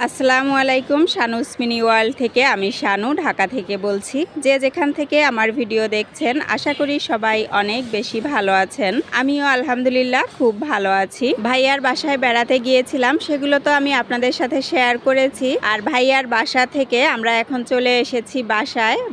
আসসালামু আলাইকুম, শানুস mini world থেকে আমি শানু ঢাকা থেকে বলছি। যে যেখান থেকে আমার ভিডিও দেখছেন আশা করি সবাই অনেক বেশি ভালো আছেন। আমিও আলহামদুলিল্লাহ খুব ভালো আছি। ভাইয়ার বাসায় বেড়াতে গিয়েছিলাম, সেগুলো তো আমি আপনাদের সাথে শেয়ার করেছি। আর ভাইয়ার বাসা থেকে আমরা এখন চলে এসেছি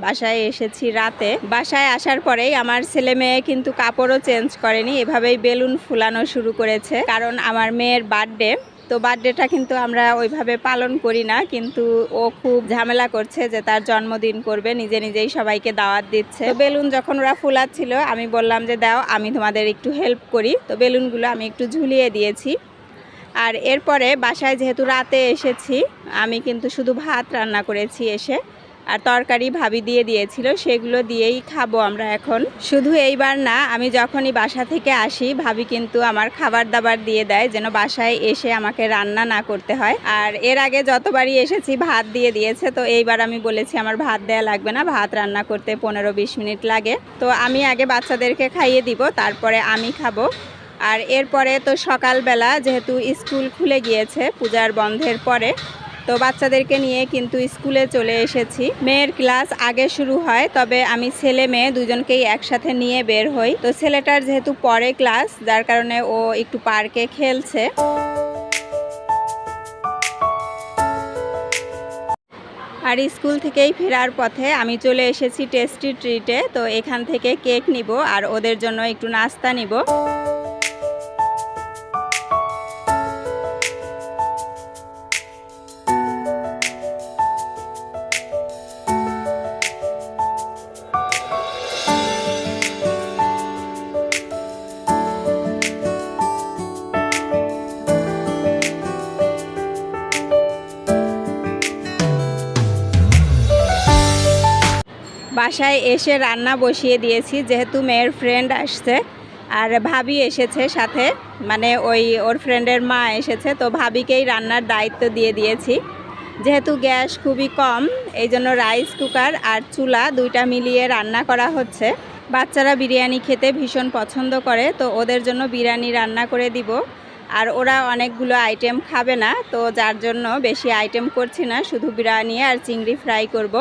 বাসায় এসেছি রাতে। বাসায় আসার পরেই আমার ছেলে মেয়ে কিন্তু কাপড়ও চেঞ্জ করেনি, এভাবেই বেলুন ফুলানো শুরু করেছে। কারণ আমার মেয়ের বার্থডে, তো বার্থডেটা কিন্তু আমরা ওইভাবে পালন করি না, কিন্তু ও খুব ঝামেলা করছে যে তার জন্মদিন করবে, নিজে নিজেই সবাইকে দাওয়াত দিচ্ছে। তো বেলুন যখন ওরা ফুলাচ্ছিল আমি বললাম যে দাও আমি তোমাদের একটু হেল্প করি। তো বেলুনগুলো আমি একটু ঝুলিয়ে দিয়েছি। আর এরপরে বাসায় যেহেতু রাতে এসেছি, আমি কিন্তু শুধু ভাত রান্না করেছি এসে, আর তরকারি ভাবি দিয়ে দিয়েছিল, সেগুলো দিয়েই খাবো আমরা এখন। শুধু এইবার না, আমি যখনই বাসা থেকে আসি ভাবি কিন্তু আমার খাবার দাবার দিয়ে দেয়, যেন বাসায় এসে আমাকে রান্না না করতে হয়। আর এর আগে যতবারই এসেছি ভাত দিয়ে দিয়েছে, তো এইবার আমি বলেছি আমার ভাত দেয়া লাগবে না, ভাত রান্না করতে 15-20 মিনিট লাগে। তো আমি আগে বাচ্চাদেরকে খাইয়ে দিব, তারপরে আমি খাবো। আর এরপরে তো সকালবেলা যেহেতু স্কুল খুলে গিয়েছে পূজার বন্ধের পরে, তো বাচ্চাদেরকে নিয়ে কিন্তু স্কুলে চলে এসেছি। মেয়ের ক্লাস আগে শুরু হয়, তবে আমি ছেলে মেয়ে দুজনকেই একসাথে নিয়ে বের হই। তো ছেলেটার যেহেতু পরে ক্লাস, যার কারণে ও একটু পার্কে খেলছে। আর স্কুল থেকেই ফেরার পথে আমি চলে এসেছি টেস্টি ট্রিটে। তো এখান থেকে কেক নিব আর ওদের জন্য একটু নাস্তা নিব। বাসায় এসে রান্না বসিয়ে দিয়েছি, যেহেতু মেয়ের ফ্রেন্ড আসছে আর ভাবি এসেছে সাথে, মানে ওর ফ্রেন্ডের মা এসেছে, তো ভাবিকেই রান্নার দায়িত্ব দিয়ে দিয়েছি। যেহেতু গ্যাস খুবই কম, এই জন্য রাইস কুকার আর চুলা দুইটা মিলিয়ে রান্না করা হচ্ছে। বাচ্চারা বিরিয়ানি খেতে ভীষণ পছন্দ করে, তো ওদের জন্য বিরিয়ানি রান্না করে দিব। আর ওরা অনেকগুলো আইটেম খাবে না, তো যার জন্য বেশি আইটেম করছি না, শুধু বিরিয়ানি আর চিংড়ি ফ্রাই করব।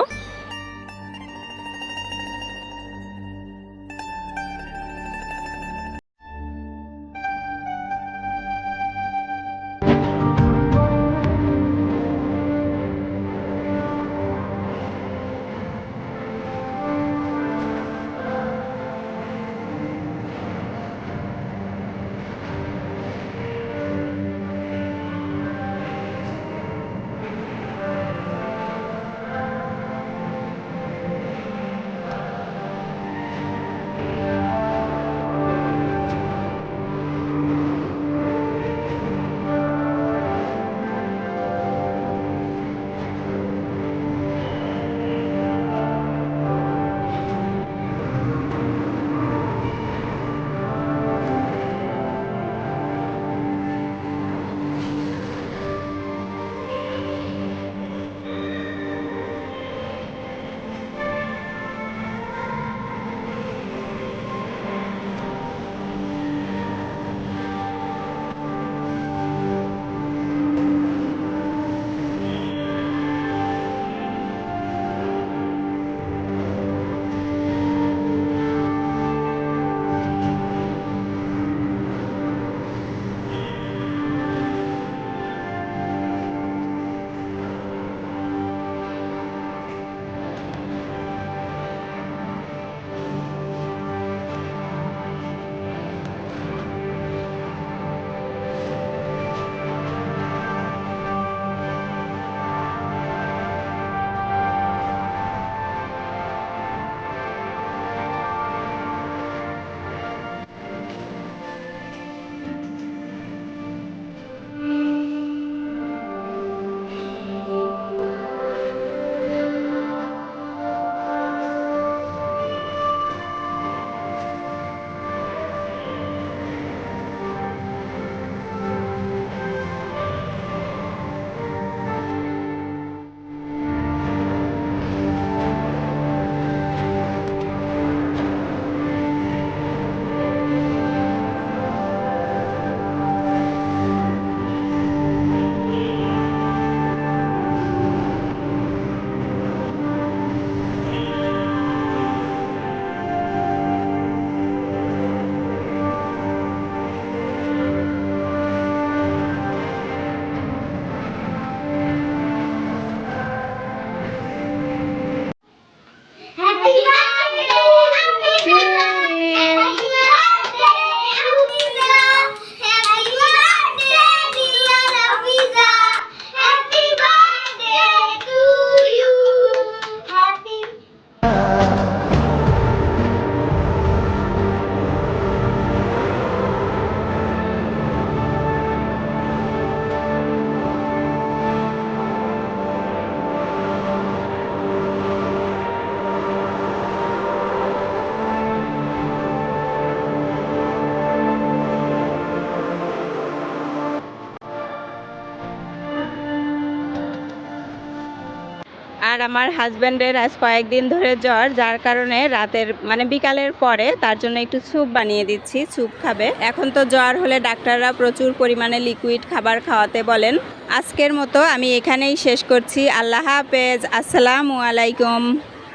আর আমার হাজব্যান্ডের আজ কয়েকদিন ধরে জ্বর, যার কারণে রাতের মানে বিকালের পরে তার জন্য একটু স্যুপ বানিয়ে দিচ্ছি, স্যুপ খাবে। এখন তো জ্বর হলে ডাক্তাররা প্রচুর পরিমাণে লিকুইড খাবার খাওয়াতে বলেন। আজকের মতো আমি এখানেই শেষ করছি। আল্লাহ হাফেজ, আসসালামু আলাইকুম।